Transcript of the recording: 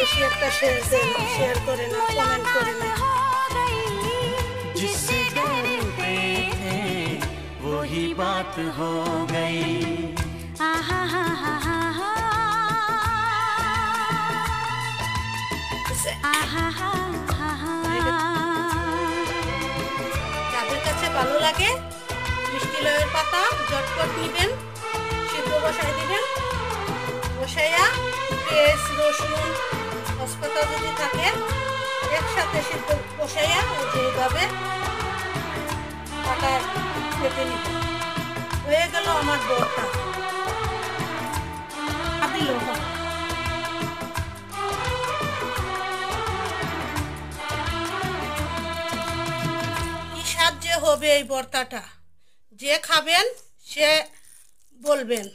বেশি একটা শেয়ার করে না, কমেন্ট করে না। जिससे डरते थे वही बात हो गई। যাদের কাছে ভালো লাগে মিষ্টি লাউয়ের পাতা ঝটপট নিবেন, সিদ্ধ বসাই দিবেন, বসাইয়া পেঁয়াজ রসুন তেজপাতা যদি থাকে একসাথে সিদ্ধ বসাইয়া যেভাবে পাটা কেটে নিবেন। হয়ে গেল আমার ভর্তা। কি স্বাদ যে হবে এই ভর্তাটা, যে খাবেন সে বলবেন।